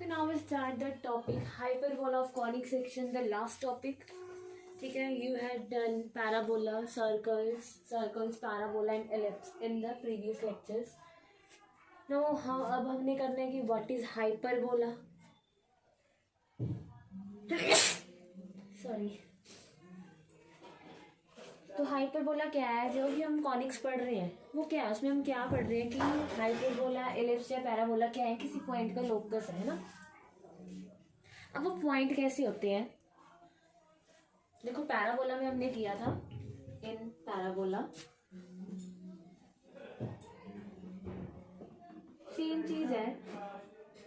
now we start the topic hyperbola of conic section, the last topic. ठीक है, you had done parabola, circles, parabola and ellipse in the previous lectures. Now अब हमने करना है कि what is hyperbola. Sorry, तो hyperbola क्या है? जो भी हम कॉनिक्स पढ़ रहे हैं वो क्या है, उसमें हम क्या पढ़ रहे हैं कि हाइपरबोला, एलिप्स या पैराबोला क्या है, किसी पॉइंट का लोकस है ना. अब वो पॉइंट कैसे होते हैं? देखो, पैराबोला में हमने किया था, इन पैराबोला सेम चीज है,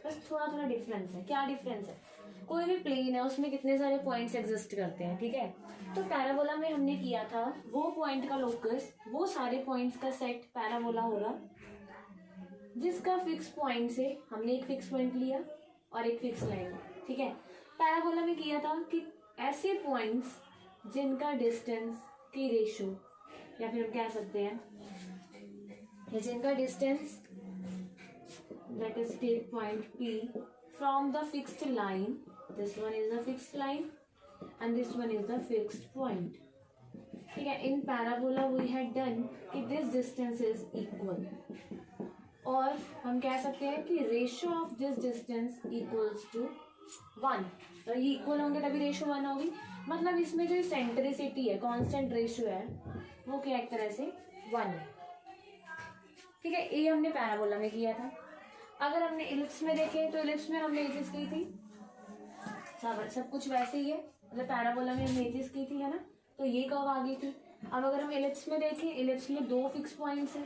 बस थोड़ा थोड़ा डिफरेंस है. क्या डिफरेंस है? कोई भी प्लेन है उसमें कितने सारे पॉइंट्स एग्जिस्ट करते हैं, ठीक है. तो पैराबोला में हमने किया था वो पॉइंट का लोकस, वो सारे पॉइंट्स का सेट पैराबोला होगा, जिसका फिक्स पॉइंट से हमने एक फिक्स पॉइंट लिया और एक फिक्स लाइन, ठीक है. पैराबोला में किया था कि ऐसे पॉइंट्स जिनका डिस्टेंस की रेशो, या फिर हम कह सकते हैं जिनका distance, let us take point P from the fixed line. This one is the fixed line and this one is the fixed point. ठीक है. In parabola we had done कि this distance is equal, और हम कह सकते हैं कि ratio of this distance equals to 1. तो ये इक्वल होंगे तभी रेशो 1 होगी. मतलब इसमें जो सेंट्रिसिटी है, कांस्टेंट रेशियो है, वो क्या एक तरह से 1 है. ठीक है. ये हमने पैराबोला में किया था. अगर हमने इलिप्स में देखे तो इलिप्स में हमने ये चीज की थी, सब कुछ वैसे ही है. मतलब पैराबोला में हमने ये चीज की थी, है ना. तो ये कर्व आ गई थी. अब अगर हम इलिप्स में देखें, इलिप्स में 2 फिक्स पॉइंट्स है.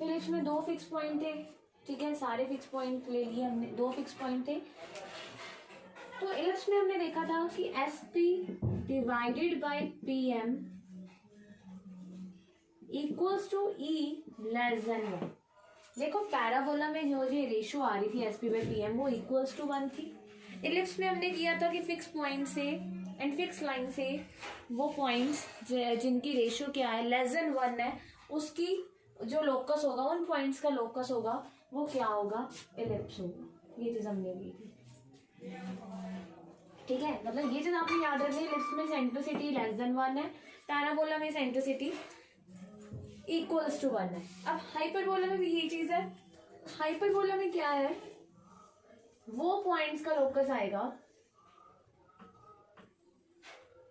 इलिप्स में 2 फिक्स पॉइंट थे, ठीक है. सारे फिक्स पॉइंट ले लिए हमने, 2 फिक्स पॉइंट थे. तो इलिप्स में हमने देखा था कि SP divided by PM equals to E less than 1. देखो, पैराबोला में जो रेशियो आ रही थी SP बाय PM वो इक्वल्स टू 1 थी. इलिप्स में हमने किया था कि फिक्स पॉइंट से एंड फिक्स लाइन से वो पॉइंट्स जिनकी रेशियो क्या है, लेस देन 1 है, उसकी जो लोकस होगा, उन पॉइंट्स का लोकस होगा, वो क्या होगा, इलिप्स होगा. ये चीज हमने ली थी, ठीक है. मतलब ये चीज आपने याद रखनी है. इलिप्स में सेंट्रिसिटी लेस देन 1 है, पैराबोला में सेंट्रिसिटी इक्वल्स टू 1 है. अब हाइपरबोला में भी यही चीज है. हाइपरबोला में क्या है, वो पॉइंट्स का लोकस आएगा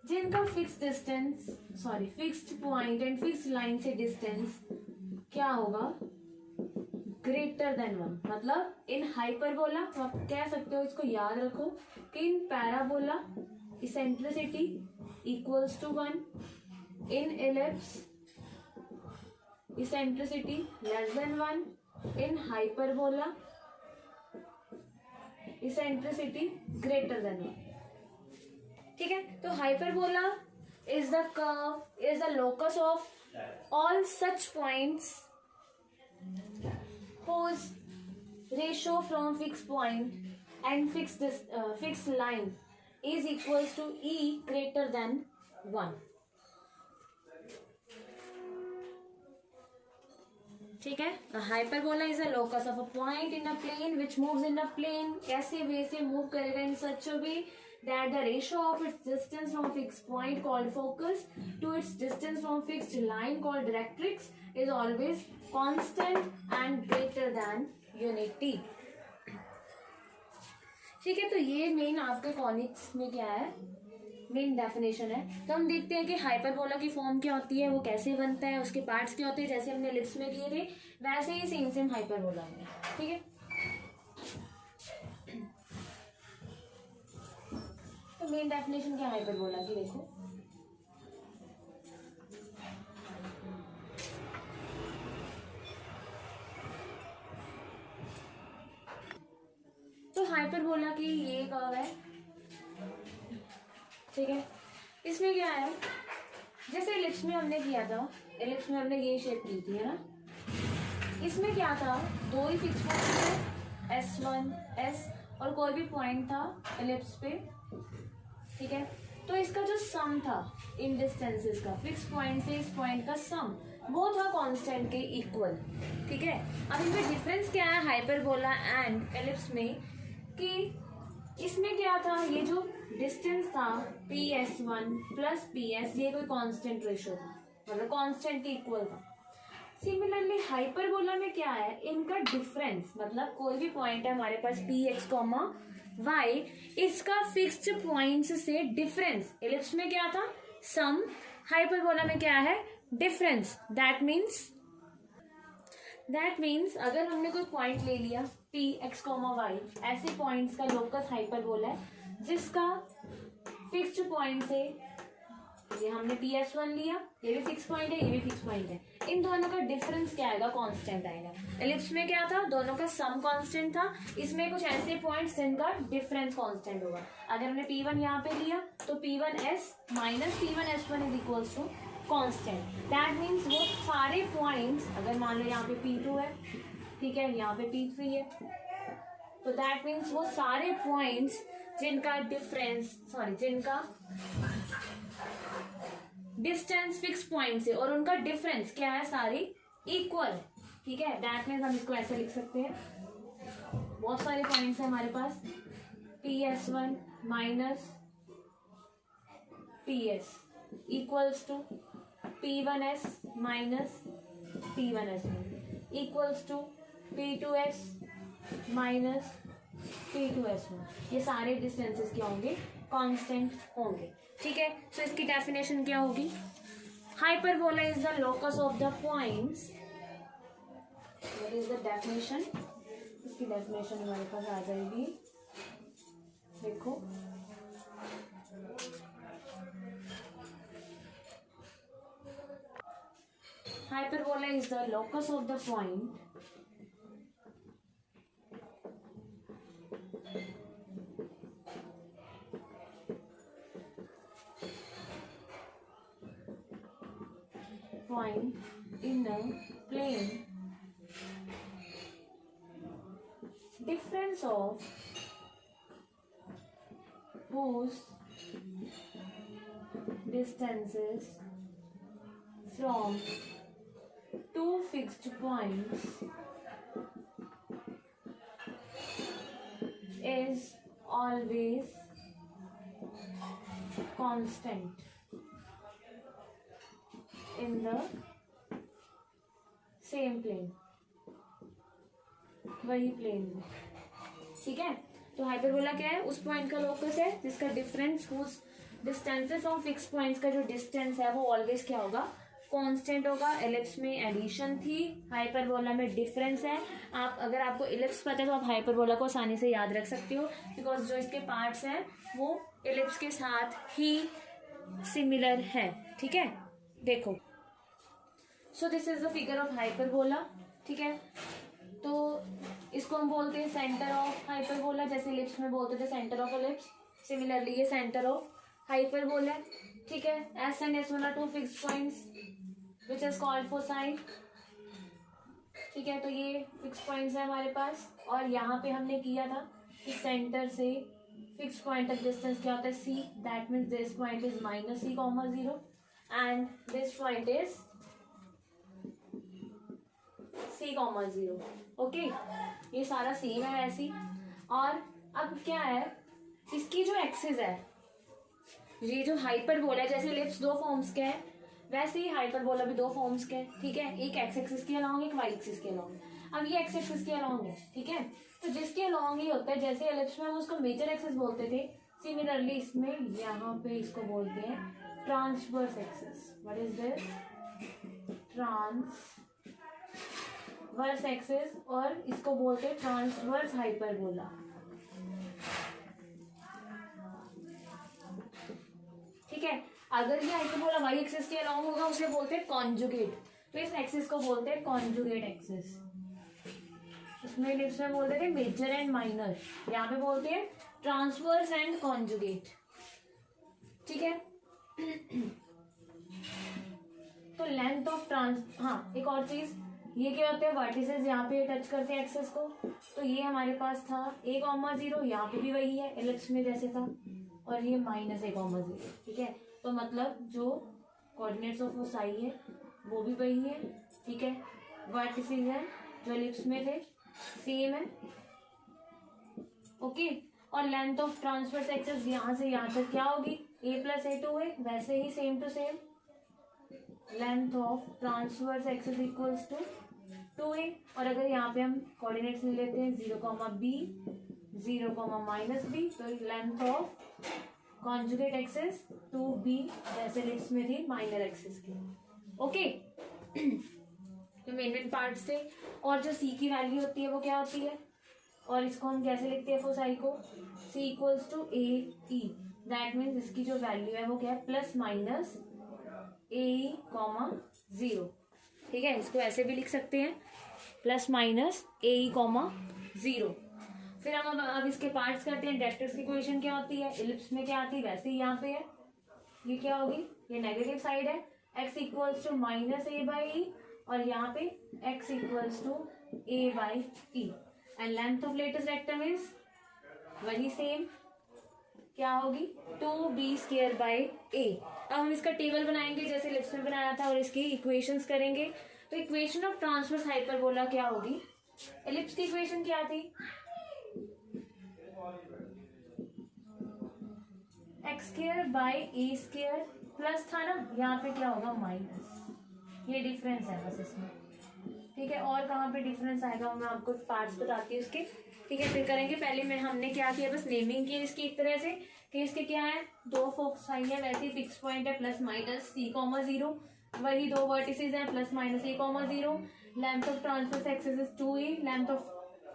जिनका fixed distance, sorry fixed point and fixed line से डिस्टेंस क्या होगा, ग्रेटर देन 1. मतलब इन हाइपरबोला, आप कह सकते हो, इसको याद रखो कि in parabola eccentricity equals to 1, in ellipse eccentricity less than 1, in hyperbola eccentricity greater than 1. ठीक है. तो hyperbola is the curve, is the locus of all such points whose ratio from fixed point and fixed line is equals to E greater than 1. ठीक है. Hyperbola is a locus of a point in a plane which moves in a plane. कैसे way से move करेगा, इन सच अ वे that the ratio of its distance from fixed point called focus to its distance from fixed line called directrix is always constant and greater than unity. ठीक है. तो ये main आपके conics में क्या है, मेन डेफिनेशन है. तो हम देखते हैं कि हाइपरबोला की फॉर्म क्या होती है, वो कैसे बनता है, उसके पार्ट्स क्या होते हैं. जैसे हमने इलिप्स में किए थे वैसे ही सेम हाइपरबोला में. ठीक है. तो मेन डेफिनेशन क्या है हाइपरबोला की, देखो. तो हाइपरबोला की ये कर्व है, ठीक है. इसमें क्या है, जैसे इलिप्स में हमने किया था, इलिप्स में हमने ये शेप की थी, है ना. इसमें क्या था, 2 ही फिक्स पॉइंट थे, S1 S, और कोई भी पॉइंट था इलिप्स पे. ठीक है. तो इसका जो सम था इन डिस्टेंसेस का, फिक्स पॉइंट से इस पॉइंट का सम, वो था कांस्टेंट के इक्वल। ठीक है, अब इनमें डिफरेंस क्या है हाइपरबोला एंड एलिप्स में, कि इसमें क्या था, ये जो डिस्टेंस था PS1 प्लस PS, ये कोई कांस्टेंट रेशो था, मतलब कांस्टेंट के इक्वल था। सिमिलरली हाइपरबोला में क्या है, इनका डिफरेंस, मतलब कोई भी पॉइंट है हमारे पास px, y, इसका फिक्स्ड पॉइंट्स से डिफरेंस, एलिप्स में क्या था सम, हाइपरबोला में क्या है डिफरेंस। दैट मीन्स अगर हमने कोई पॉइंट ले लिया px, y, ऐसे पॉइंट्स का लोकस हाइपरबोला है जिसका फिक्स्ड पॉइंट से, ये हमने PS1 लिया, ये भी फिक्स पॉइंट है, ये भी फिक्स पॉइंट है, इन दोनों का डिफरेंस क्या आएगा, कांस्टेंट आएगा। एलिप्स में क्या था, दोनों का सम कांस्टेंट था, इसमें कुछ ऐसे पॉइंट्स जिनका डिफरेंस कांस्टेंट होगा। अगर हमने P1 यहाँ पे लिया तो P1s minus P1s1 is equals to constant. That means वो सारे पॉइंट्स, अगर मान लो यहाँ पे P2 है, ठीक है, यहाँ पे P3 है, तो दैट मीन्स वो सारे पॉइंट्स जिनका डिस्टेंस फिक्स पॉइंट से और उनका डिफरेंस क्या है, सारे इक्वल। ठीक है, दैट मीन्स हम इसको ऐसे लिख सकते हैं, बहुत सारे पॉइंट्स हैं हमारे पास, PS1 minus PS equals to P1s minus P1s1 equals to P2s minus P2s1। ये सारे डिस्टेंसेस क्या होंगे, कांस्टेंट होंगे। ठीक है, सो इसकी डेफिनेशन क्या होगी, hyperbola is the locus of the points, what is the definition, इसकी डेफिनेशन हमारे पास आ जाएगी, देखो hyperbola is the locus of the point in a plane, difference of whose distances from two fixed points is always constant in the same plane, वही plane में। ठीक है, तो हाइपरबोला क्या है, उस पॉइंट का लोकस है जिसका डिफरेंस, उस डिस्टेंसेस ऑफ फिक्स पॉइंट्स का जो डिस्टेंस है वो ऑलवेज क्या होगा, कांस्टेंट होगा। एलिप्स में एडिशन थी, हाइपरबोला में डिफरेंस है। आप अगर आपको एलिप्स पता है तो आप हाइपरबोला को आसानी से याद रख सकते हो, बिकॉज जो इसके पार्ट्स हैं वो एलिप्स के साथ ही सिमिलर है। ठीक है, देखो, सो this is the figure of hyperbola. ठीक है, तो इसको हम बोलते हैं सेंटर ऑफ हाइपरबोला, जैसे एलिप्स में बोलते थे सेंटर ऑफ एलिप्स, सिमिलरली ये सेंटर ऑफ हाइपरबोला। ठीक है, S and S1 are two fixed points which is called foci। ठीक है, तो ये फिक्स पॉइंट्स है हमारे पास, और यहाँ पे हमने किया था कि सेंटर से फिक्स पॉइंट तक डिस्टेंस क्या होता है, C। That means this point is minus C, 0 and this point is C, 0। Okay, ये सारा सेम है वैसे ही। और अब क्या है, इसकी जो एक्सिस है, ये जो हाइपरबोला है, जैसे एलिप्स दो फॉर्म्स के हैं वैसे ही हाइपरबोला भी दो फॉर्म्स के हैं। ठीक है, एक एक्स एक्सिस के अलोंग, एक वाई एक्सिस के अलोंग। अब ये एक्स एक्सिस के अलोंग है, ठीक है, तो जिसके अलोंग ही होता है, जैसे एलिप्स में हम उसको मेजर एक्सिस बोलते थे, सिमिलरली इसमें यहाँ पे इसको बोलते हैं transverse axis. What is this, transverse axis, और इसको बोलते हैं ट्रांसवर्स हाइपरबोला। ठीक है, अगर ये हाइपरबोला वाई एक्सिस के अलोंग होगा उसे बोलते हैं कॉन्जुगेट, तो इस एक्सिस को बोलते हैं कॉन्जुगेट एक्सिस। इसमें एलिप्स में बोलते थे मेजर एंड माइनर, यहाँ पे बोलते हैं ट्रांसवर्स एंड कॉन्जुगेट। ठीक है, तो लेंथ ऑफ हाँ, एक और चीज, ये क्या होते हैं, वर्टिसेस यहाँ पे टच करते हैं एक्सिस को, तो ये हमारे पास था A,0, यहाँ पे भी वही है एलिप्स में जैसे था, और ये -A,0। ठीक है, तो मतलब जो कोऑर्डिनेट्स ऑफ फोसाई है वो भी वही है, ठीक है। वर्टिसेस हैं जो एलिप्स में थे, सेम है, ओके। और लेंथ ऑफ ट्रांसवर्स एक्सेस यहाँ से यहाँ तक क्या होगी, a प्लस ए टू है, वैसे ही same to same length of transverse axis equals to 2a। और अगर यहाँ पे हम कोऑर्डिनेट्स ले लेते हैं 0,b 0,-b, तो length of conjugate access 2b जैसे लिप्स में थी माइनर एक्सेस की, ओके। तो मेन पार्ट्स थे। और जो c की वैल्यू होती है वो क्या होती है, और इसको हम कैसे लिखते हैं फोसाई को, c equals to a e, that means इसकी जो वैल्यू है वो क्या है, plus minus a e comma 0, ठीक है। इसको ऐसे भी लिख सकते हैं, plus minus a e comma 0। फिर हम अब इसके पार्ट्स करते हैं। डायरेक्टर्स की इक्वेशन क्या होती है, इलिप्स में क्या आती है वैसे ही यहाँ पे है, ये क्या होगी, ये नेगेटिव साइड है, x equals to minus a by e, और यहाँ पे x equals to a by e, and length of latus rectum is वही सेम, क्या होगी 2b स्क्वायर बाई ए। अब हम इसका टेबल बनाएंगे जैसे लिप्स में बनाया था और इसकी इक्वेशंस करेंगे। तो इक्वेशन ऑफ ट्रांसवर्स हाइपरबोला क्या होगी, एलिप्स की इक्वेशन क्या थी, x square by a square plus था ना, यहाँ पे क्या होगा माइनस, ये डिफरेंस है बस इसमें, ठीक है। और कहाँ पे डिफरेंस आएगा मैं आपको पार्ट्स बताती हूँ उसके, ठीक है। फिर करेंगे, पहले में हमने क्या किया, बस नेमिंग की इसकी एक तरह से कि इसके क्या है, दो फोकस आई है, वैसे ही फिक्स पॉइंट है प्लस माइनस c,0, वही दो वर्टिसेस हैं plus minus a,0, length of transverse axis is 2a, length of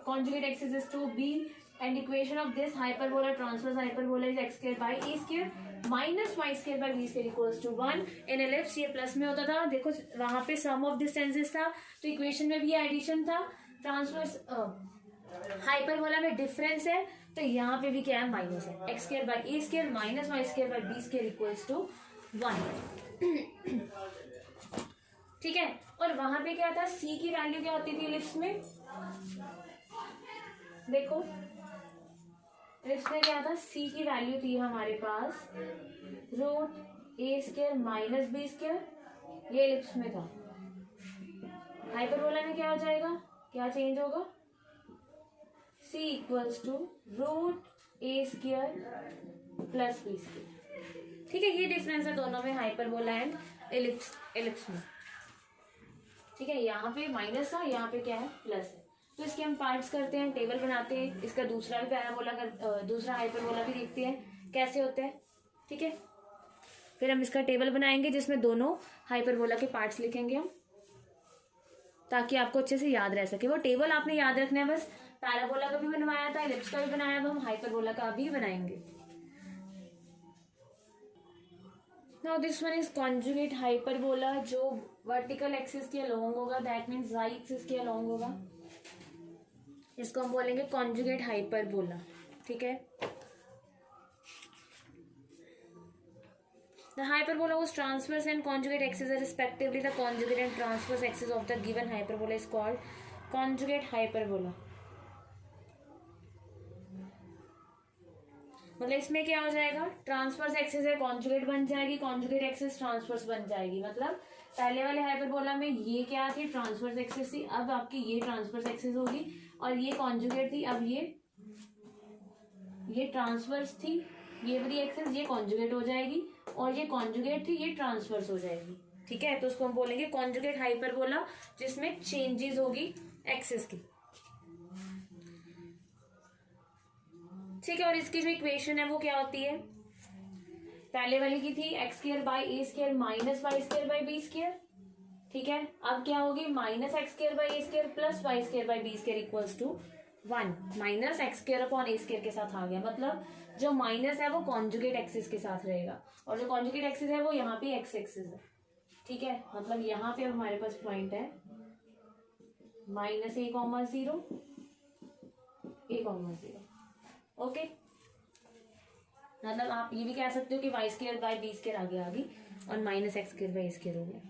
conjugate axis is 2b, and equation of this hyperbola transverse hyperbola is x square by a square minus y square by b square equals to 1। In ellipse ये plus में होता था, देखो वहां पे सम of distances था, तो equation में भी एडिशन था, ट्रांसवर्स हाइपरबोला में डिफरेंस है, तो यहाँ पे भी क्या है माइनस है, x square by a square minus y square by b square equals to 1, ठीक है। और वहां पे क्या था, c की वैल्यू क्या होती थी लिप्स में, देखो लिप्स में क्या था, c की वैल्यू थी हमारे पास रूट ए स्क्वायर माइनस बी स्क्वायर, ये लिप्स में था। हाइपरबोला में क्या हो जाएगा, क्या चेंज होगा, c equals to root A square plus B square, ठीक है। ये डिफरेंस है दोनों में, हाइपरबोला एंड एलिप्स में, ठीक है। यहाँ पे माइनस था, यहाँ पे क्या है प्लस है। तो इसके हम पार्ट्स करते हैं, टेबल बनाते हैं, इसका दूसरा भी पैराबोला का दूसरा हाइपरबोला भी देखते हैं कैसे होते हैं, ठीक है। फिर हम इसका टेबल बनाएंगे जिसमें दोनों हाइपरबोला के पार्ट्स लिखेंगे हम, ताकि आपको अच्छे से याद रह सके। वो टेबल आपने याद रखना है बस, पैराबोला का भी बनवाया था, एलिप्स का भी बनाया, अब हम हाइपरबोला का भी बनाएंगे। Now this one is conjugate hyperbola, जो वर्टिकल एक्सिस के अलोंग होगा, दैट मीन्स वाई एक्सिस के अलोंग होगा, इसको हम बोलेंगे कॉन्जुगेट हाइपरबोला, ठीक है। The hyperbola whose transverse and conjugate axes are respectively the conjugate and transverse axis of the given hyperbola is called conjugate hyperbola। मतलब इसमें क्या हो जाएगा, ट्रांसवर्स एक्सिस है कॉन्जुगेट बन जाएगी, कॉन्जुगेट एक्सिस ट्रांसवर्स बन जाएगी। मतलब पहले वाले हाइपरबोला में ये क्या थी, ट्रांसवर्स एक्सिस थी, अब आपकी ये ट्रांसवर्स एक्सिस होगी, और ये कॉन्जुगेट थी, अब ये ट्रांसवर्स थी, ये वाली एक्सिस ये कॉन्जुगेट हो जाएगी, और ये कॉन्जुगेट थी, ये ट्रांसवर्स हो जाएगी, ठीक है। तो उसको हम बोलेंगे कॉन्जुगेट हाइपरबोला, जिसमें चेंजेस होगी एक्सिस की, ठीक है। और इसकी जो इक्वेशन है वो क्या होती है, पहले वाली की थी x square by a square minus y square by b square, ठीक है। अब क्या होगी, minus x square by a square plus y square by b square equals to 1, minus x square upon a square के साथ आ गया, मतलब जो माइनस है वो कॉन्जुगेट एक्सिस के साथ रहेगा, और जो कॉन्जुगेट एक्सिस है वो यहाँ पे एक्स एक्सिस है, ठीक है। मतलब यहाँ पे अब हमारे पास पॉइंट है माइनस a,0 a,0, ओके। मतलब आप ये भी कह सकते हो कि y square by b square आगे आ गई, और minus x square by square हो गया,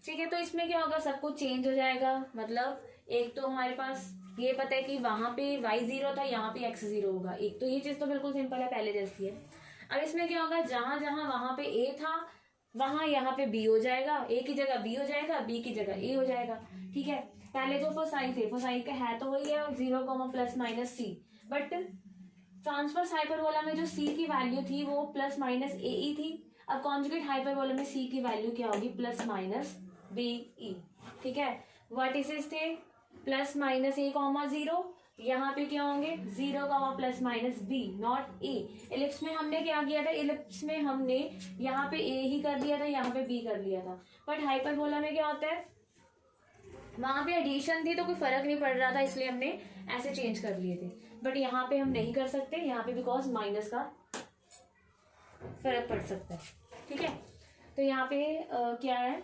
ठीक है। तो इसमें क्या होगा, सब कुछ चेंज हो जाएगा। मतलब एक तो हमारे पास ये पता है कि वहां पे y0 था, यहाँ पे x0 होगा, एक तो ये चीज तो बिल्कुल सिंपल है, पहले जैसी है। अब इसमें क्या होगा, जहां जहां वहां पे a था वहां यहाँ पे बी हो जाएगा, ए की जगह बी हो जाएगा, बी की जगह ए हो जाएगा। ठीक है, पहले जो फोसाई थे, फोसाई का है तो वही है 0 plus minus c, but transverse hyperbola में जो सी की वैल्यू थी वो प्लस माइनस ए ई थी। अब कॉन्जुगेट हाइपरबोला में सी की वैल्यू क्या होगी, प्लस माइनस बी ई। ठीक है, वर्टिसेस थे प्लस माइनस ए कॉमा 0, यहाँ पे क्या होंगे 0 plus minus b not a. Ellipse में हमने क्या किया था, इलिप्स में हमने यहाँ पे ए ही कर दिया था, यहाँ पे बी कर लिया था। बट हाइपरबोला में क्या होता है, वहां पे एडिशन थी तो कोई फर्क नहीं पड़ रहा था, इसलिए हमने ऐसे चेंज कर लिए थे। बट यहाँ पे हम नहीं कर सकते, यहाँ पे बिकॉज माइनस का फर्क पड़ सकता है। ठीक है, तो यहाँ पे क्या है,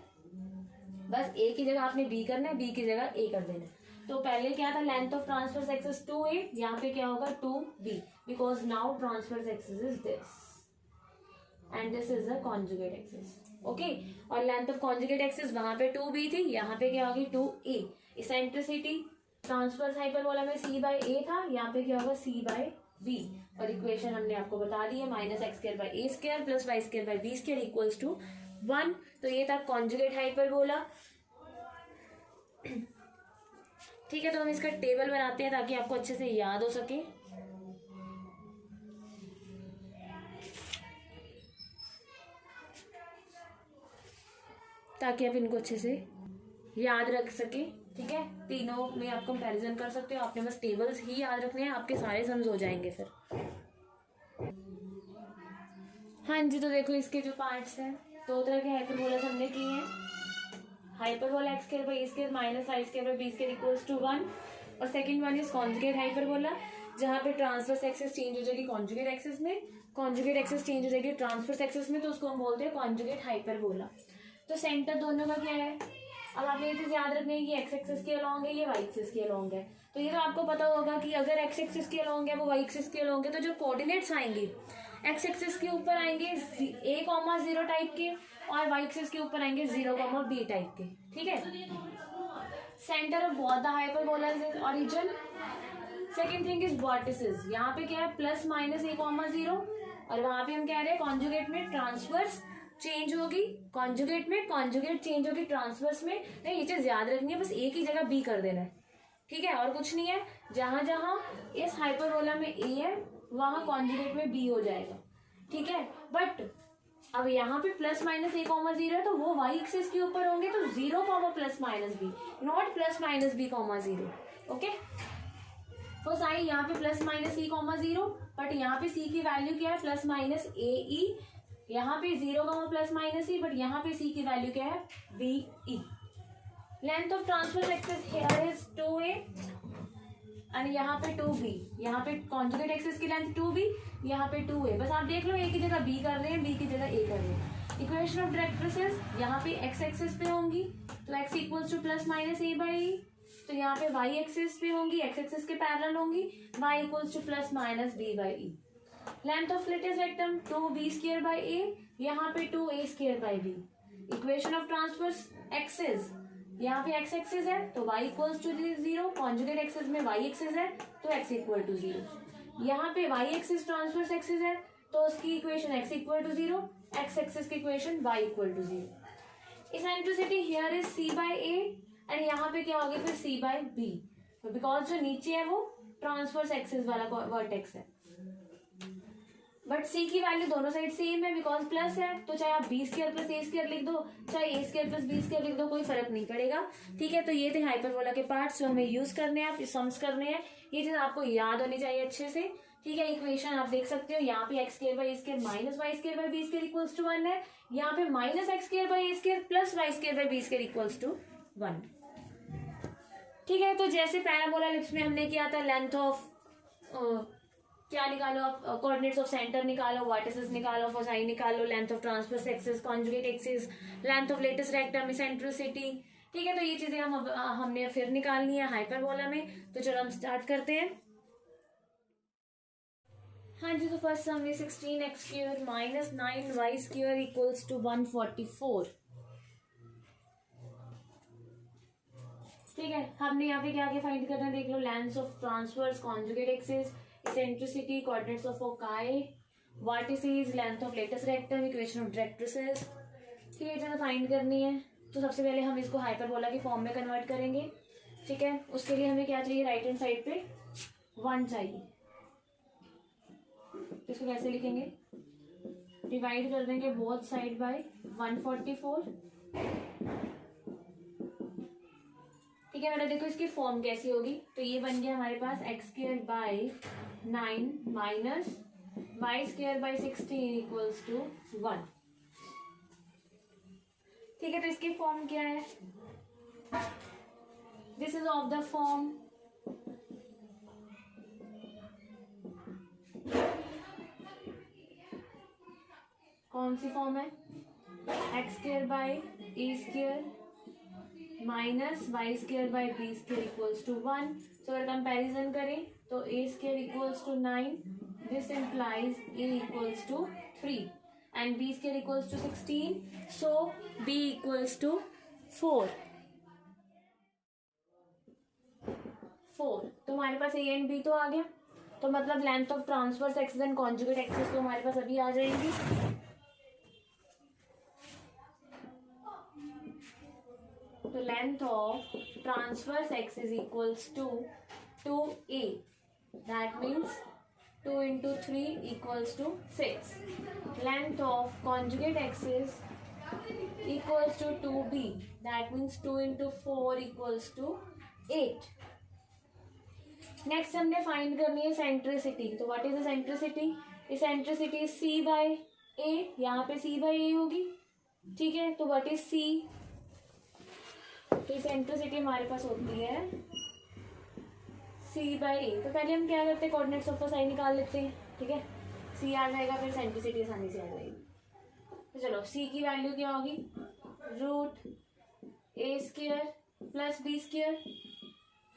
बस ए की जगह आपने बी करना है, बी की जगह ए कर देना है। तो पहले क्या था, length of transverse axis 2a, यहाँ पे क्या होगा 2b, because now transverse axis is this and this is the conjugate axis. Okay, और लेंथ ऑफ कॉन्जुगेट एक्सिस वहां पे 2b थी, यहाँ पे क्या होगी 2a। इसेंट्रिसिटी ट्रांसफर्स हाइपरबोला में c बाय a था, यहाँ पे क्या होगा c बाय b। और इक्वेशन हमने आपको बता दी है, minus x square by a square plus y square by b square equals to 1। तो ये था कॉन्जुगेट हाइपरबोला। ठीक है, तो हम इसका टेबल बनाते हैं ताकि आपको अच्छे से याद हो सके। ताकि आप इनको अच्छे से याद रख सके। ठीक है, तीनों में आप कंपैरिजन कर सकते हो, आपने बस टेबल्स ही याद रखने हैं, आपके सारे सम्स हो जाएंगे फिर। हाँ जी, तो देखो इसके जो पार्ट्स हैं, दो तरह के हाइपरबोलास हमने किए हैं। Hyperbola x square by a square minus i square by b square equals to 1, और second one is conjugate hyperbola, जहाँ पे ट्रांसवर्स एक्सिस चेंज हो जाएगी कॉन्जुगेट एक्सिस में, कॉन्जुगेट एक्सिस चेंज हो जाएगी ट्रांसवर्स एक्सिस में, तो उसको हम बोलते हैं कॉन्जुगेट हाइपरबोला। तो सेंटर दोनों का क्या है, अब आपने ये चीज याद रखनी है कि एक्स एक्सिस के अलॉन्ग है, ये वाई एक्सिस के अलॉन्ग है। तो ये तो आपको पता होगा कि अगर एक्स एक्सिस के अलॉन्ग है वो वाई एक्सिस के अलॉन्ग है, तो जो कोऑर्डिनेट्स आएंगे एक्स एक्सिस के ऊपर आएंगे a,0 टाइप के, और वाई एक्सिस के ऊपर आएंगे 0,b टाइप के। ठीक है, centre of both the hyperbolas is origin. Second thing is vertices, यहाँ पे क्या है प्लस माइनस a,0, और वहां पे हम कह रहे हैं कॉन्जुगेट में ट्रांसवर्स चेंज होगी, कॉन्जुगेट में कॉन्जुगेट चेंज होगी ट्रांसवर्स में। नहीं, ये चीज याद रखनी है, बस ए की जगह बी कर देना है। ठीक है, और कुछ नहीं है, जहां जहां इस हाइपरबोला में ए है वहां कॉन्जुगेट में बी हो जाएगा। ठीक है, बट अब यहाँ पे प्लस माइनस a,0 है, तो वो वाई एक्सिस के ऊपर होंगे, तो 0, plus minus b, not plus minus b,0। Okay, तो साइन यहाँ पे प्लस माइनस c,0, बट यहाँ पे c की वैल्यू क्या है प्लस माइनस ए ई, यहाँ पे 0, प्लस माइनस ई, बट यहाँ पे c की वैल्यू क्या है b e. Length of transverse axis here is 2a and यहाँ पे 2b, यहाँ पे कॉन्जुगेट एक्सिस की लेंथ 2b, यहाँ पे 2a। बस आप देख लो, a की जगह b कर रहे हैं, b की जगह a कर रहे हैं। इक्वेशन ऑफ डायरेक्ट्रिसेस यहाँ पे x एक्सिस पे होंगी, तो x equals to plus minus a by e, तो यहाँ पे y एक्सिस पे होंगी, x एक्सिस के पैरेलल होंगी, y equals to plus minus b by e. Length of latus rectum 2b square by a, यहाँ पे 2a square by b। Equation of transverse axis, यहाँ पे x एक्सिस है तो y equals to 0, conjugate axis में y axis है तो x equal to 0। यहाँ पे y एक्सिस ट्रांसवर्स एक्सिस है तो उसकी equation x equal to 0, x axis की equation y equal to 0। Eccentricity here is c by a and यहाँ पे क्या होगी फिर c बाय b, बिकॉज जो नीचे है वो ट्रांसवर्स एक्सिस वाला वर्टेक्स है, बट c की वैल्यू दोनों साइड सेम है बिकॉज प्लस है, तो चाहे आप b square plus a square लिख दो, चाहे a square plus b square लिख दो, कोई फर्क नहीं पड़ेगा। ठीक है, तो ये थे हाइपरबोला के पार्ट्स जो हमें यूज करने हैं, आप सम्स करने हैं, ये चीज आपको याद होनी चाहिए अच्छे से। ठीक है, इक्वेशन आप देख सकते हो, यहाँ पे x square by a square minus y square by b square equals to 1 है, यहाँ पे minus x square by a square plus y square by b square equals to 1। ठीक है, तो जैसे पैराबोला एलिप्स में हमने किया था, लेंथ ऑफ क्या निकालो आप, कोऑर्डिनेट्स ऑफ सेंटर निकालो, वर्टिसेस निकालो, फोसाई निकालो, length of transverse axis, conjugate axis, length of latus rectum, eccentricity. ठीक है, तो ये चीजें हमने फिर निकालनी है हाइपरबोला में। तो चलो हम स्टार्ट करते हैं। हाँ जी, तो फर्स्ट सम में 16x square minus 9y square equals to 144। ठीक है, हमने यहाँ पे क्या क्या फाइंड करना है देख लो, length of transverse, conjugate axis, eccentricity, coordinates of foci, vertices, length of lattice rectum, equation of directrices, इसकी रेडियस फाइंड करनी है तो सबसे पहले हम इसको हाइपरबोला के फॉर्म में कन्वर्ट करेंगे, ठीक है। उसके लिए हमें क्या चाहिए, राइट हैंड साइड पे 1 चाहिए। इसको कैसे लिखेंगे, डिवाइड कर देंगे बोथ साइड बाय 144, ठीक है बेटा। देखो इसकी फॉर्म कैसी होगी, तो ये बन गया हमारे पास x square by 9 minus y square by 16 equals to 1, ठीक है। तो इसकी फॉर्म क्या है, this is of the form कौन सी फॉर्म है, x square by a square minus y square by b square equals to 1। So अगर कंपैरिजन करें तो a square equals to 9, this implies a equals to 3 and b square equals to 16, so B equals to 4। तो हमारे पास ए and b तो आ गया, तो मतलब length of transverse axis and conjugate axis तो हमारे पास अभी आ जाएंगी। तो length of transverse axis equals to 2a, that means 2 into 3 equals to 6. Length of conjugate axis equals to 2b, that means 2 into 4 equals to 8. Next हमने find करनी है सेंट्रिसिटी। तो what is the eccentricity, eccentricity is c by a, यहाँ पे सी by ए होगी, ठीक है। तो व्हाट इज सी, तो सेंट्रिसिटी हमारे पास होती है सी बाय ए। तो पहले हम क्या करते हैं, कोऑर्डिनेट्स ऑफ साइन निकाल लेते हैं, ठीक है। सी आ जाएगा, फिर सेंट्रिसिटी आसानी से आ जाएगी। तो चलो सी की वैल्यू क्या होगी, root A square plus B square,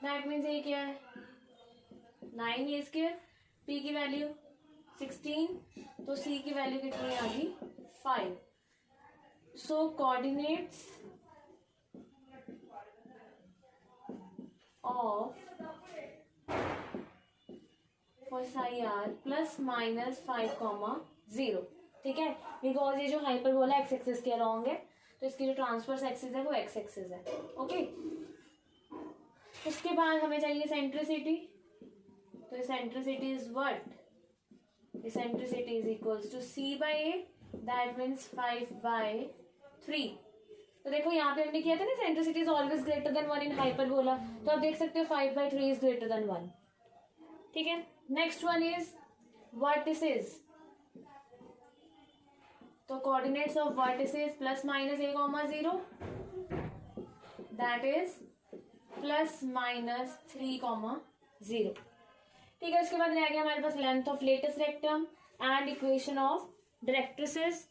that means A क्या है 9 ए स्क्वायर, पी की वैल्यू 16, तो सी की वैल्यू कितनी आ गई 5। सो कोऑर्डिनेट्स ऑफ साई आर प्लस माइनस 5,0, ठीक है। बिकॉज ये जो हाइपरबोला एक्स एक्सिस के अलॉन्ग है, तो इसकी जो ट्रांसवर्स एक्सिस है वो एक्स एक्सिस है, ओके। उसके बाद हमें चाहिए सेंट्रिसिटी। तो eccentricity is what, eccentricity is equals to c by a, that means 5/3। तो देखो यहाँ पे हमने किया था ना, eccentricity is always greater than 1 in hyperbola, तो आप देख सकते हो 5/3 इज ग्रेटर देन 1, ठीक है। Next one is vertices. तो coordinates of vertices plus minus a, 0, that is plus minus 3, 0, ठीक है। उसके बाद रह गया हमारे पास length of latus rectum and equation of directrices.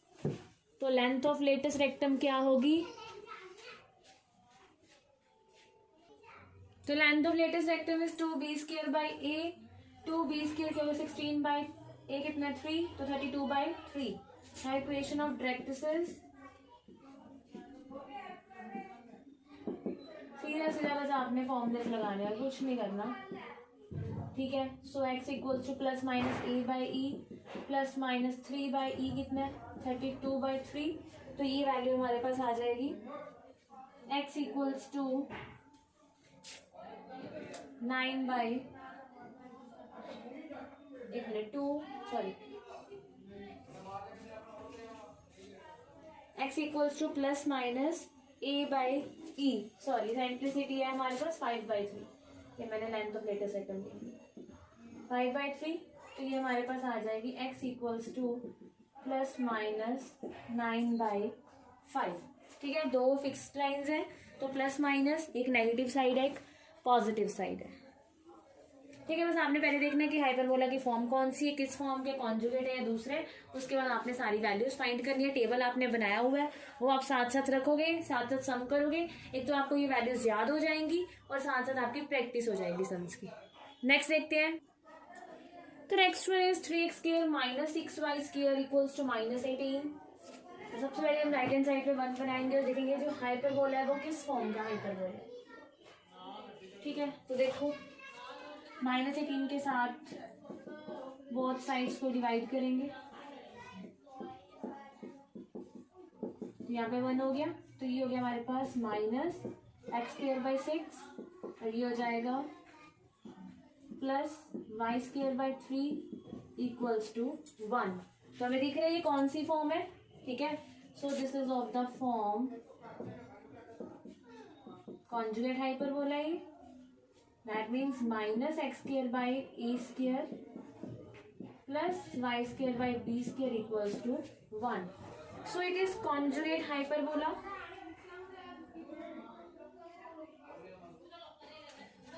तो लेंथ ऑफ लेटेस्ट रेक्टम क्या होगी, तो length of latus rectum is 2b square by a, 2b square क्या होगा 16 बाय a कितना 3, तो 32/3 है इक्वेशन ऑफ डायरेक्ट्रिसेस। सीधा सीधा बस आपने फॉर्मूले लगाने हैं, कुछ नहीं करना, ठीक है। सो x equals to plus minus a by E plus minus 3/e कितना 32/3, तो ये वैल्यू हमारे पास आ जाएगी x equals to 9/2 x equals to plus minus a by e, sorry eccentricity है हमारे पास 5/3, ये मैंने लेंथ ऑफ लेटेस्ट रेक्टम ली 5/3, तो ये हमारे पास आ जाएगी x equals to plus minus 9/5, ठीक है। दो फिक्स्ड लाइंस हैं, तो प्लस माइनस, एक नेगेटिव साइड है एक पॉजिटिव साइड है, ठीक है। बस आपने पहले देखना है कि हाइपरबोला की फॉर्म कौन सी है, किस फॉर्म के कॉन्जुगेट है या दूसरे, उसके बाद आपने सारी वैल्यूज फाइंड करनी है। टेबल आपने बनाया हुआ है वो आप साथ साथ रखोगे, साथ साथ सम करोगे, एक तो आपको ये वैल्यूज याद हो जाएंगी और साथ साथ आपकी प्रैक्टिस हो जाएगी सम्स की। नेक्स्ट देखते हैं, तो next one is 3x square minus 6y square equals to minus 18। तो सबसे पहले हम राइट हैंड साइड पे 1 बनाएंगे और देखेंगे जो हाइपरबोला है वो किस फॉर्म का हाइपरबोला है, ठीक है। तो देखो -18 के साथ बोथ साइड्स को डिवाइड करेंगे, तो यहाँ पे 1 हो गया, तो ये हो गया हमारे पास माइनस x²/6 और ये हो जाएगा प्लस y²/3 इक्वल्स टू 1। तो हमें दिख रहा है ये कौन सी फॉर्म है, ठीक है। So this is of the form conjugate hyperbola है, that means minus x²/a² plus y²/b² equals to 1। So it is conjugate hyperbola.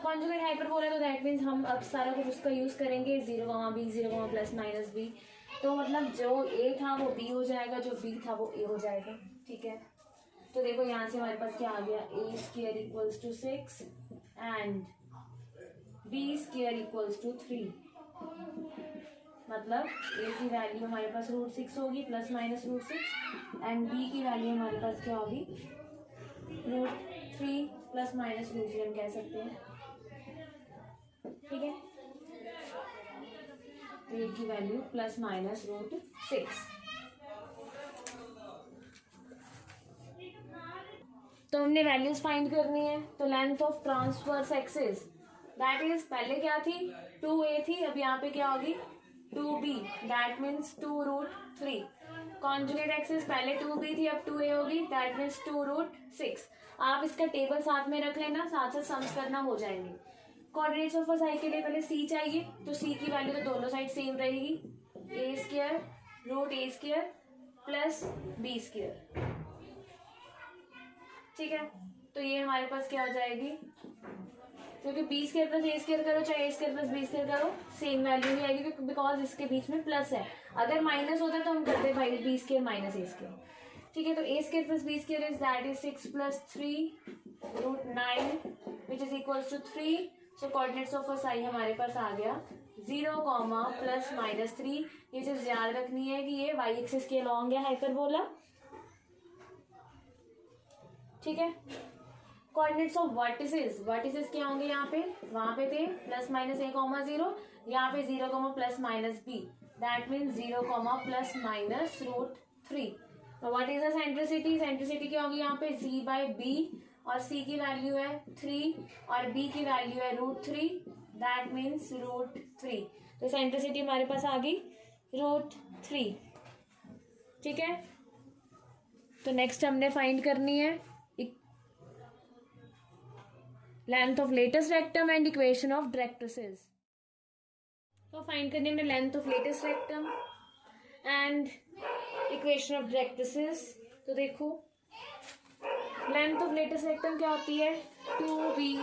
Conjugate hyperbola, तो दैट मीन्स हम अब सारा कुछ उसका यूज करेंगे 0, b 0, +-b। तो मतलब जो a था वो b हो जाएगा, जो b था वो a हो जाएगा, ठीक है। तो देखो यहाँ से हमारे पास क्या आ गया, a² equals to 6 and b² equals to 3। मतलब a की वैल्यू हमारे पास √6 होगी ±√6 एंड b की वैल्यू हमारे पास क्या होगी √3 ±√3 हम कह सकते हैं, ठीक है। तो a की वैल्यू ±√6। तो हमने वैल्यूज फाइंड करनी है। तो length of transverse axis that is, पहले क्या थी 2a थी, अब यहाँ पे क्या होगी 2b, that means 2√3। Conjugate axis पहले 2b थी, अब 2a होगी, दैट मीन्स 2√6। आप इसका टेबल साथ में रख लेना, साथ साथ सम्स करना हो जाएंगे। कोऑर्डिनेट्स ऑफ अ साइड के लिए पहले c चाहिए, तो c की वैल्यू तो दोनों साइड सेम रहेगी, a² प्लस b², ठीक है। तो ये हमारे पास क्या हो जाएगी, क्योंकि b² प्लस a² करो चाहे a² प्लस b² करो सेम वैल्यू ही आएगी, क्योंकि बिकॉज इसके बीच में प्लस है। अगर माइनस होता तो हम करते भाई b² माइनस a², ठीक है। तो a² plus b² is that is 6 + 3 √9 which is equals to 3। So coordinates of a side हमारे पास आ गया 0, ±3। ये चीज याद रखनी है कि ये y एक्सिस के अलॉन्ग है हाइपरबोला, ठीक है। कोऑर्डिनेट्स ऑफ वर्टिसेस, वर्टिसेस क्या होंगे यहाँ पे, वहां पे थे +-a, 0, यहाँ पे 0, ±b, that means 0, ±√3। What is the eccentricity, centricity क्या होगी यहाँ पे c/b, और c की वैल्यू है 3 और b की वैल्यू है √3, दैट मीन्स √3। तो सेंट्रिसिटी हमारे पास आ गई √3, ठीक है। तो नेक्स्ट हमने फाइंड करनी है length of latus rectum and equation of directrices. तो फाइंड करनी है length of latus rectum and equation of directrices. तो देखो लेंथ ऑफ लेटेस्ट रेक्टम क्या होती है 2b,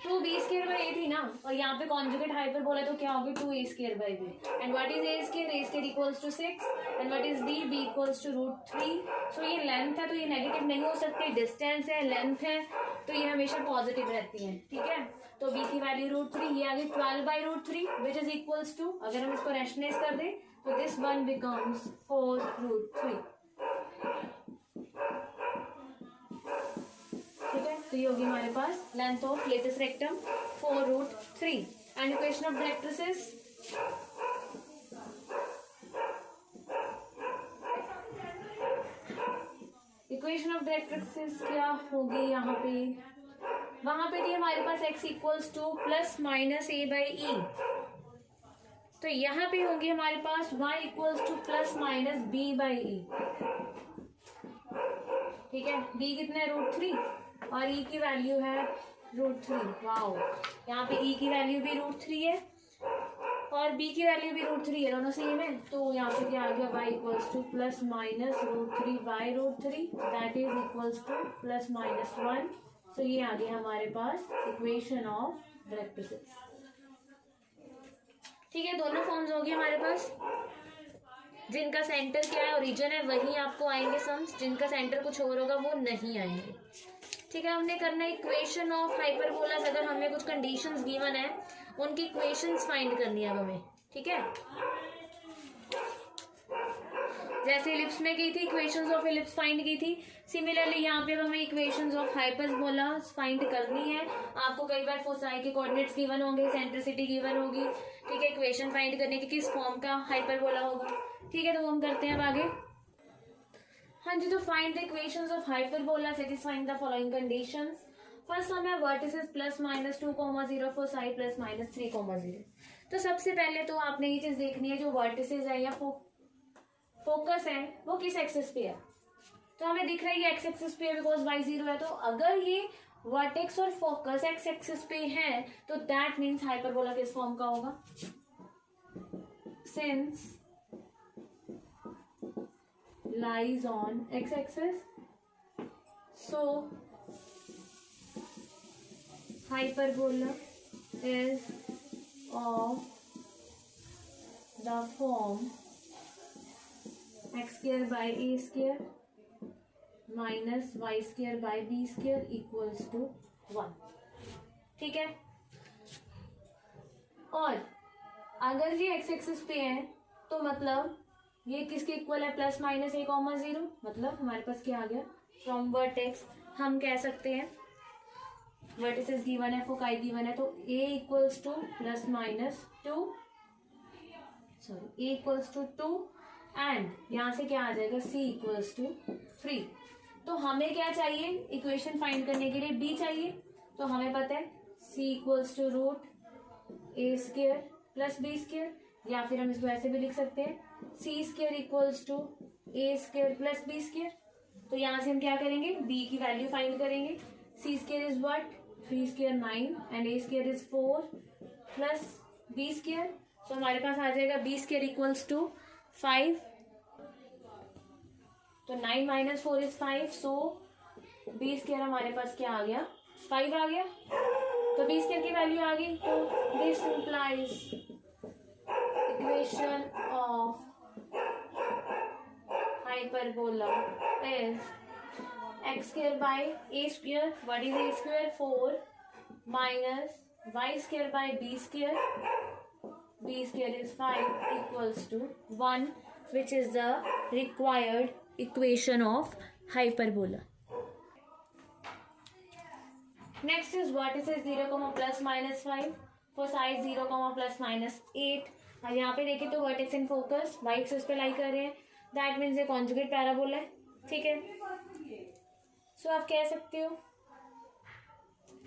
2b² थी ना, और यहाँ पे कॉन्जुगेट हाइपरबोला तो क्या होगी 2a²/b। And what is a² equals to 6 and what is b equals to √3। So ये लेंथ है तो ये नेगेटिव नहीं हो सकती, डिस्टेंस है, लेंथ है, तो ये हमेशा पॉजिटिव रहती है, ठीक है। तो b की वैल्यू √3, ये आ गई 12/√3 विच इज इक्वल्स टू, अगर हम इसको रैशनलाइज कर दें तो दिस वन बिकम्स 4√3, ठीक है। तो ये होगी हमारे पास length of latus rectum 4√3 and equation of directrices equation of directrices क्या होगी यहाँ पे, वहां पे थी हमारे पास x इक्वल्स टू +-a/e, तो यहाँ पे होगी हमारे पास y इक्वल्स टू +-b/e, ठीक है। b कितने √3 और e की वैल्यू है √3। वाओ, यहाँ पे e की वैल्यू भी √3 है और b की वैल्यू भी √3 है, दोनों सेम है। तो यहाँ पे क्या आ गया y equals to +-√3/√3 that is equals to +-1। तो ये आ गया हमारे पास इक्वेशन ऑफ डायरेक्ट्रिसेस, ठीक है। दोनों फॉर्म्स होगी हमारे पास, जिनका सेंटर क्या है ओरिजिन है वही आपको आएंगे सम्स, जिनका सेंटर कुछ और होगा वो नहीं आएंगे, ठीक है। हमने करना है इक्वेशन ऑफ हाइपरबोलास, अगर हमें कुछ कंडीशंस गिवन है उनकी इक्वेशंस फाइंड करनी है अब हमें, ठीक है। जैसे इलिप्स में की थी इक्वेशंस ऑफ इलिप्स फाइंड की थी, सिमिलरली यहाँ पे हमें इक्वेशंस ऑफ हाइपरबोलास फाइंड करनी है। आपको कई बार फोसाई के कोऑर्डिनेट्स गिवन होंगे, सेंट्रिसिटी गिवन होगी, ठीक है। इक्वेशन फाइंड करने की किस फॉर्म का हाइपरबोला होगा, ठीक है। तो वो हम करते हैं अब आगे। हाँ जी, तो find the equations of hyperbola satisfying the following conditions. First हमें vertices plus minus 2,0 foci plus minus 3,0। तो सबसे पहले तो आपने ये चीज देखनी है, जो वर्टिसेस है या फोकस है वो किस एक्सिस पे है। तो हमें दिख रहा है ये एक्स एक्सिस पे है बिकॉज y 0 है। तो अगर ये वर्टेक्स और फोकस एक्स एक्सिस पे है तो दैट मीन्स हाइपरबोला किस फॉर्म का होगा। Since lies on x-axis, so hyperbola is of the form x square by a square minus y square by b square equals to 1। ठीक है, और अगर ये x एक्सिस पे है तो मतलब ये किसके इक्वल है, प्लस माइनस 1,0। मतलब हमारे पास क्या आ गया, फ्रॉम वर्टेक्स हम कह सकते हैं वर्टिसेस गिवन है, फोकाई गिवन है, तो a equals to plus minus 2, sorry a equals to 2 and यहाँ से क्या आ जाएगा c इक्वल्स टू 3। तो हमें क्या चाहिए, इक्वेशन फाइंड करने के लिए b चाहिए। तो हमें पता है c equals to root a square plus b square, या फिर हम इसको ऐसे भी लिख सकते हैं c square equals to a square plus B square. तो यहाँ से हम क्या करेंगे, b की वैल्यू फाइंड करेंगे। C square is what, 3 square 9 and a square is 4 plus B square. तो हमारे पास आ जाएगा बी स्क्वायर इक्वल्स टू 5। तो 9 minus 4 is 5, so b square हमारे पास क्या आ गया, 5 आ गया। तो बी स्क्वायर की वैल्यू आ गई। तो this implies equation of hyperbola is x square by a square, what is a square, 4 minus y square by b square, b square is 5 equals to 1, which is the required equation of hyperbola. Next is vertices 0, plus minus 5 for side 0, plus minus 8। अब यहाँ पे देखें तो vertex and focus y axis पे lie कर रहे हैं, that means ये कॉन्जुगेट पैराबोला है। ठीक है, सो आप कह सकते हो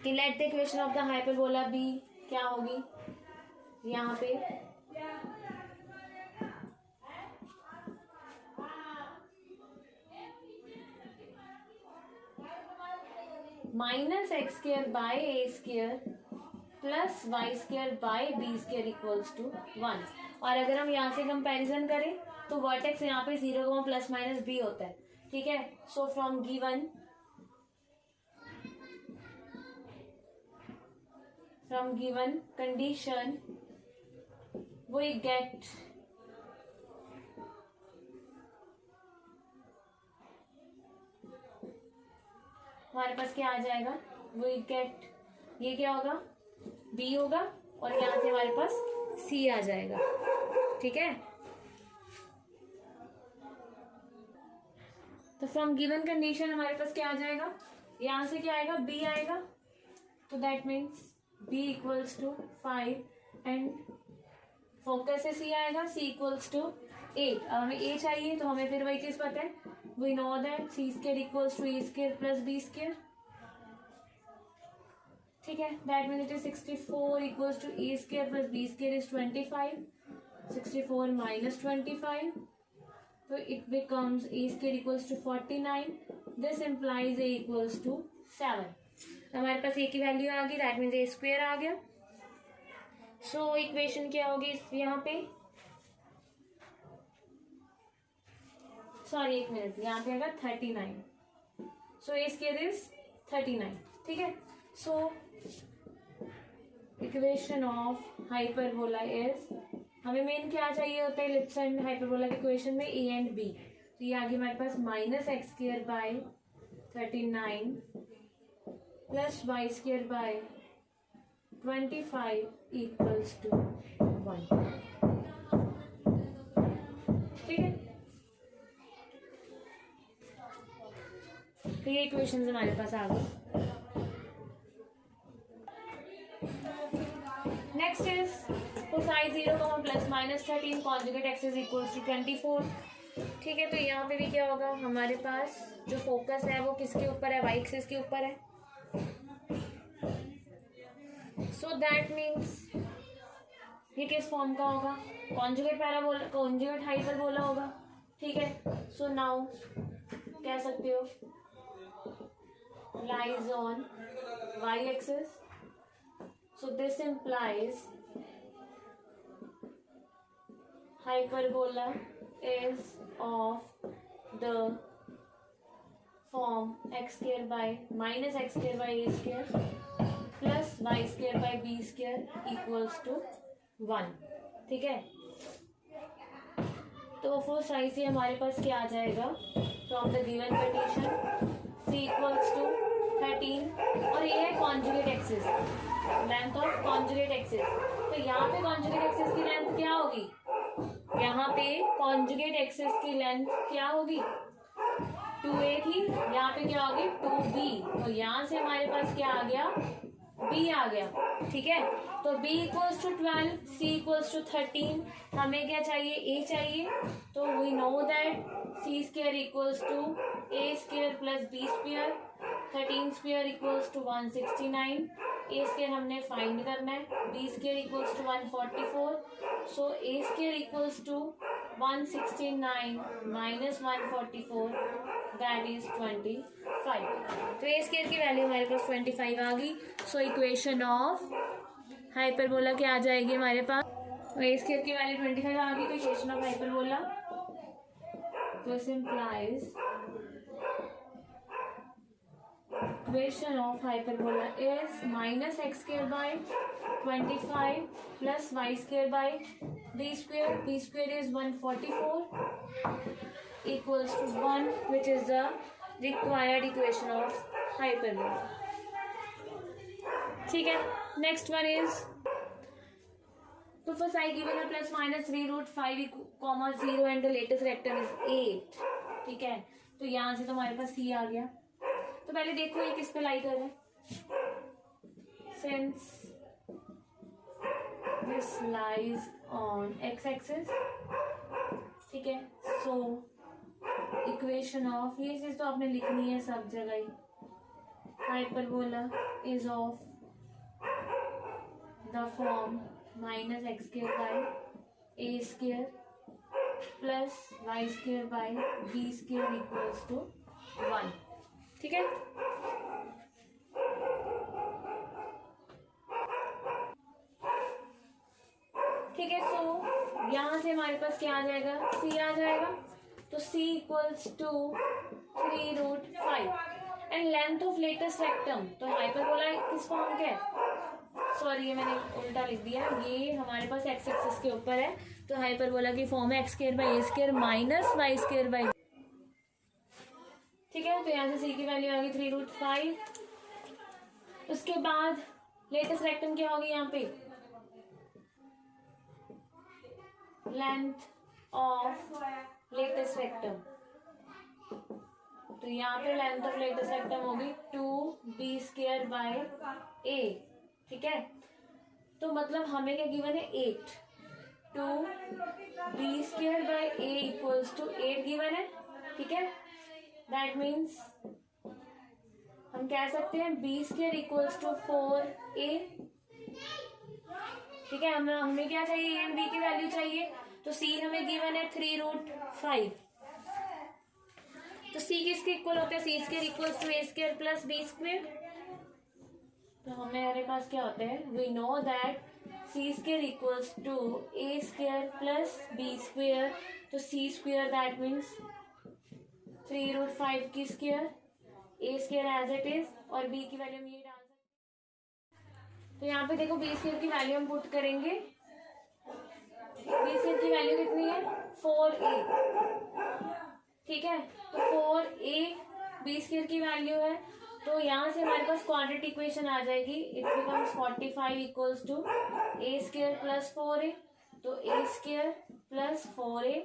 कि let the equation of the hyperbola be क्या होगी, यहाँ पे minus x square by a square plus y square by b square equals to 1। और अगर हम यहाँ से कंपैरिजन करें तो वर्टेक्स यहाँ पे 0, प्लस माइनस बी होता है। ठीक है, so from given condition we get हमारे पास क्या आ जाएगा, वी गेट, ये क्या होगा, बी होगा और यहाँ से हमारे पास सी आ जाएगा। ठीक है, तो फ्रॉम गिवन कंडीशन हमारे पास क्या आ जाएगा, यहाँ से क्या आएगा, बी आएगा। तो that means B equals to 5 and focus से सी आएगा, सी इक्वल्स टू 8। अब हमें ए चाहिए तो हमें फिर वही चीज पता है, we know that c square equals to a square plus B square. ठीक है, that means it is 64 equals to a square plus B square is 25। 64 minus 25, तो it becomes a square equals to 49। This implies a equals to 7। हमारे पास a की value आ गई, that means a square आ गया। सो इक्वेशन क्या होगी यहाँ पे, सॉरी एक मिनट, यहाँ पे आएगा 39। So a square is 39। ठीक है, so equation of hyperbola is, हमें मेन क्या चाहिए होता है इलिप्स एंड हाइपरबोला के इक्वेशन में, ए एंड बी। तो ये आगे हमारे पास minus x square by 39 plus y square by 25 equals to 1। ठीक है, तो ये इक्वेशन हमारे पास आ गई। Next is for psi 0, plus minus 13 conjugate x is equals to 24। ठीक है, तो यहाँ पे भी क्या होगा, हमारे पास जो फोकस है वो किसके ऊपर है, वाई एक्सिस के ऊपर है। सो दैट मीन्स ये किस फॉर्म का होगा, कॉन्जुगेट पैराबोला, कॉन्जुगेट हाइपरबोला होगा। ठीक है, सो नाउ कह सकते हो lies on y-axis. So this implies hyperbola is of the form x square by minus x square by a square plus y square by b square equals to 1. ठीक है, तो first आई से हमारे पास क्या आ जाएगा, from the given condition c equals to 13 और ये है conjugate axis, length of conjugate axis. तो यहाँ पे कॉन्जुगेट एक्सिस की लेंथ क्या होगी, यहाँ पे कॉन्जुगेट एक्सिस की लेंथ क्या होगी, 2a थी, यहाँ पे क्या होगी 2b। तो यहाँ से हमारे पास क्या आ गया, b आ गया। ठीक है, तो b equals to 12, c equals to 13, हमें क्या चाहिए, a चाहिए। तो we know that c square equals to a square plus b square, 13 square equals to 169, a square हमने फाइंड करना है, b square equals to 144, so a square equals to 169 minus 144 that is 25। तो a square की value हमारे पास 25 आ गई। सो equation of hyperbola क्या आ जाएगी हमारे पास, a स्क्वायर की वैल्यू 25 आ गई, तो equation of hyperbola this implies equation of hyperbola is minus x square by 25 plus y square by b square is 144 equals to 1, which is the required equation of hyperbola. ठीक है, next one is तो for psi given है plus minus 3 root 5 comma 0 and the latest rectum is 8। ठीक है, तो यहाँ से तो हमारे पास c आ गया। तो पहले देखो ये किस पे लाई कर रहा है, since this lies on x axis। ठीक है, so equation of, ये चीज तो आपने लिखनी है सब जगह ही, hyperbola is of the form minus x square by a square plus y square by b square equals to 1। ठीक है, ठीक है, सो यहाँ से हमारे पास क्या आ जाएगा, c आ जाएगा। तो c equals to 3 root 5 and length of latus rectum. तो हाइपरबोला किस फॉर्म का है, सॉरी ये मैंने उल्टा लिख दिया, ये हमारे पास एक्स एक्सिस के ऊपर है, तो हाइपरबोला की फॉर्म है x square by a square minus y square by. ठीक है, तो यहाँ से c की वैल्यू आ गई 3 रूट 5। उसके बाद लेटेस्ट रेक्टम क्या होगी, यहाँ पे लेंथ ऑफ लेटेस्ट रेक्टम। तो यहाँ पे लेंथ ऑफ लेटेस्ट रेक्टम होगी 2b स्क्वायर बाय a। ठीक है, तो मतलब हमें क्या गिवन है 8, 2b square by a equals to 8 given है। ठीक है, दैट मीन्स हम कह सकते हैं b square equals to 4a। ठीक है, हमें क्या चाहिए, a एंड b की वैल्यू चाहिए, तो c हमें गिवन है 3 रूट 5। तो c किसके इक्वल होता है, c square equals to a square plus b square. तो हमारे पास क्या होता है, we know that c square equals to a square plus b square. तो c square that means 3 root 5 की square, a square as it is, और b की वैल्यू हम ये डाल सकते हैं। तो यहाँ पे देखो b स्क्वायर की वैल्यू हम पुट करेंगे, b स्क्वायर की वैल्यू कितनी है 4a। ठीक है, तो 4a b स्क्वायर की वैल्यू है, तो यहाँ से हमारे पास क्वाड्रेटिक इक्वेशन आ जाएगी, it becomes 45 equals to a square plus 4a। तो a square plus 4a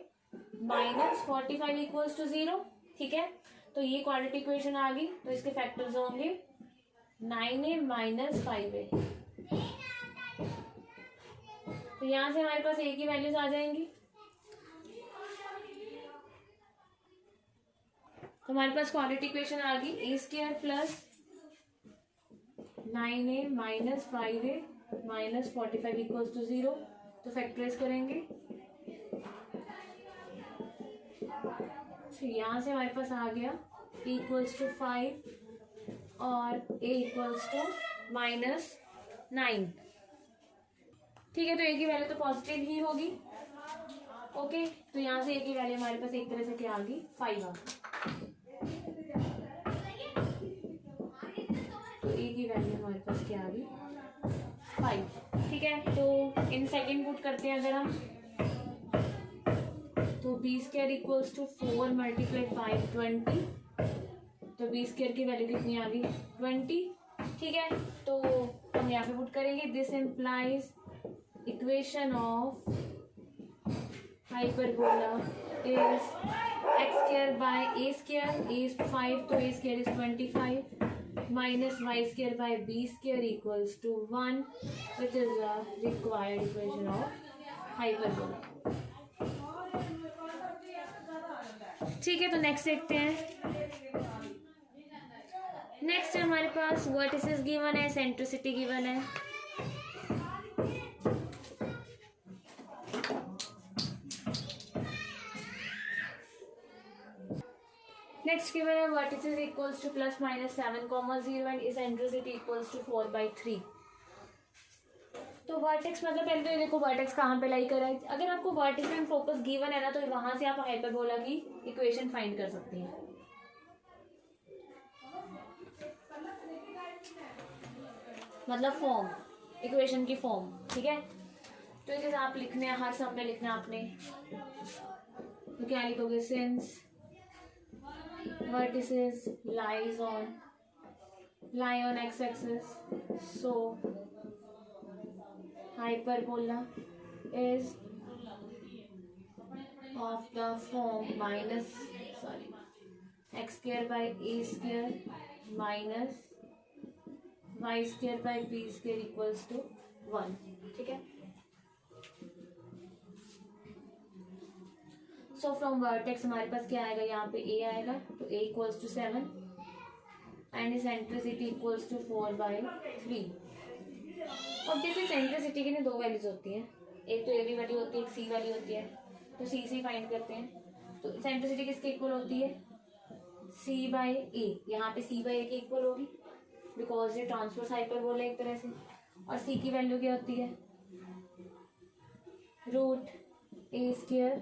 minus 45 equals to 0। ठीक है, तो ये क्वाड्रेटिक इक्वेशन आ गई, तो इसके फैक्टर्स होंगे 9a माइनस 5a। तो यहाँ से हमारे पास a की वैल्यूज आ जाएंगी, तो हमारे पास क्वाड्रेटिक इक्वेशन आ गई a square plus 9a minus 5a minus 45 equals to 0। तो फैक्टराइज करेंगे, तो यहाँ से हमारे पास आ गया e इक्वल्स टू 5 और a इक्वल्स टू माइनस 9। ठीक है, तो a की वैल्यू तो पॉजिटिव ही होगी। ओके, तो यहाँ से a की वैल्यू हमारे पास एक तरह से क्या आ गई, 5 आ गई। तो a की वैल्यू हमारे पास क्या आ गई, 5। ठीक है, तो इन सेकेंड पुट करते हैं अगर हम, तो b square equals to 4 multiply 5 20। तो बी स्क्वायर की वैल्यू कितनी आ गई, 20। ठीक है, तो हम यहाँ पे पुट करेंगे, this implies equation of hyperbola is x square by a square, a is 5 तो a square is 25 minus y square by b square equals to 1 which is the required equation of hyperbola. ठीक है, तो next देखते हैं। Next हमारे पास vertices given है, eccentricity given है। नेक्स्ट गिवन है vertices equals to plus minus 7,0 and eccentricity equals to 4/3। तो वर्टेक्स मतलब पहले तो ये देखो वर्टेक्स कहाँ पे लाई करा है। अगर आपको वर्टिस एंड फोकस गिवन है ना, तो वहां से आप हाइपरबोला की इक्वेशन फाइंड कर सकते हैं। मतलब फॉर्म, इक्वेशन की फॉर्म। ठीक है, तो जैसे आप लिखने हैं, हर सब में लिखना आपने, तो क्या लिखोगे, since vertices lie on x-axis, so hyperbola is of the form x square by a square minus y square by b square equals to 1। ठीक है, सो फ्रॉम वर्टेक्स हमारे पास क्या आएगा, यहाँ पे a आएगा, तो a equals to 7 and eccentricity equals to 4/3। अब देखिए सेंट्रिसिटी की ना दो वैल्यूज होती हैं, एक तो a की वैल्यू होती है, एक c वाली होती है। तो c से फाइंड करते हैं। तो सेंट्रिसिटी किसके इक्वल होती है, c/a। यहाँ पे c/a की इक्वल होगी बिकॉज ये ट्रांसवर्स हाइपरबोला एक तरह से। और c की वैल्यू क्या होती है, √a²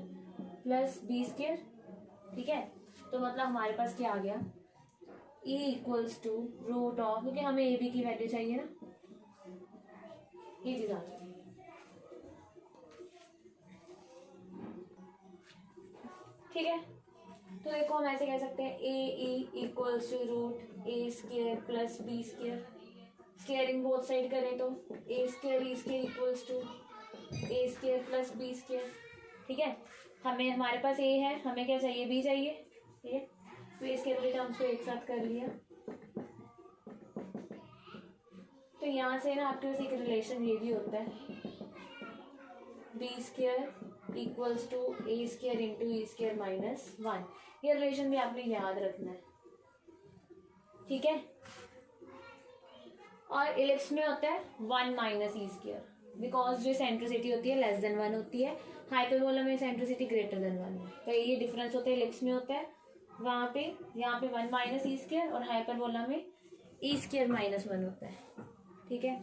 प्लस बी स्क्वायर। ठीक है, तो मतलब हमारे पास क्या आ गया, e equals to root of, क्योंकि हमें ए बी की वैल्यू चाहिए ना, ये चीज आ गई। ठीक है, तो देखो हम ऐसे कह सकते हैं a equals to √a² plus B square. Squaring both side करें तो a² equals to a² plus B square. ठीक है, हमें हमारे पास ए है, हमें क्या चाहिए, बी चाहिए। ठीक है, तो इसके टर्म्स को एक साथ कर लिया। तो यहाँ से ना आपके पास एक रिलेशन ये भी होता है, b² equals to a² into e² minus 1। ये रिलेशन भी आपने याद रखना है। ठीक है, और इलिप्स में होता है 1 माइनस e², बिकॉज जो सेंट्रिसिटी होती है लेस देन 1 होती है, हाइपरबोला में सेंट्रिसिटी ग्रेटर देन 1 है। तो ये डिफरेंस होता है, इलिप्स में होता है वहाँ पे, यहाँ पे 1 माइनस e² और हाइपरबोला में e² माइनस 1 होता है। ठीक है,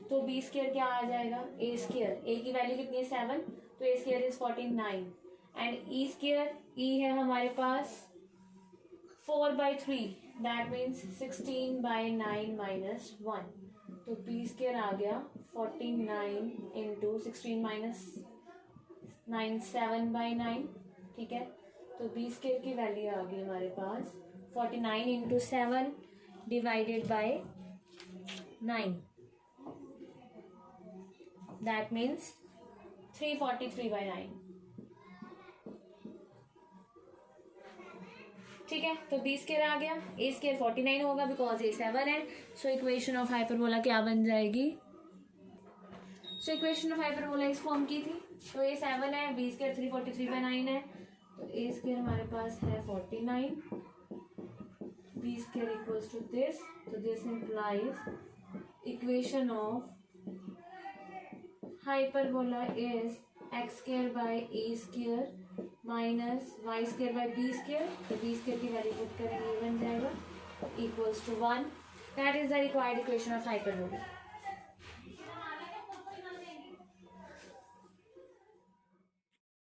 तो b² क्या आ जाएगा, a²। a की वैल्यू कितनी है, 7, तो a² is 49 and e² e है हमारे पास 4/3, दैट मीन्स 16/9 माइनस 1। तो b² आ गया 49 इंटू 16 माइनस 9 7/9। ठीक है, तो b² की वैल्यू आ गई हमारे पास 49 into 7 divided by 9, that means 343/9। ठीक है, तो b² आ गया, a² 49 होगा बिकॉज a 7 है। सो इक्वेशन ऑफ हाइपरबोला क्या बन जाएगी, सो इक्वेशन ऑफ हाइपरबोला इस फॉर्म की थी। तो a 7 है, b² 343/9 है, तो a² हमारे पास है 49 b square equals to this. So this implies equation of hyperbola is x square by a square minus y square by b square. तो b square की वैल्यू पुट करेंगे, ये बन जाएगा equals to 1. That is the required equation of hyperbola.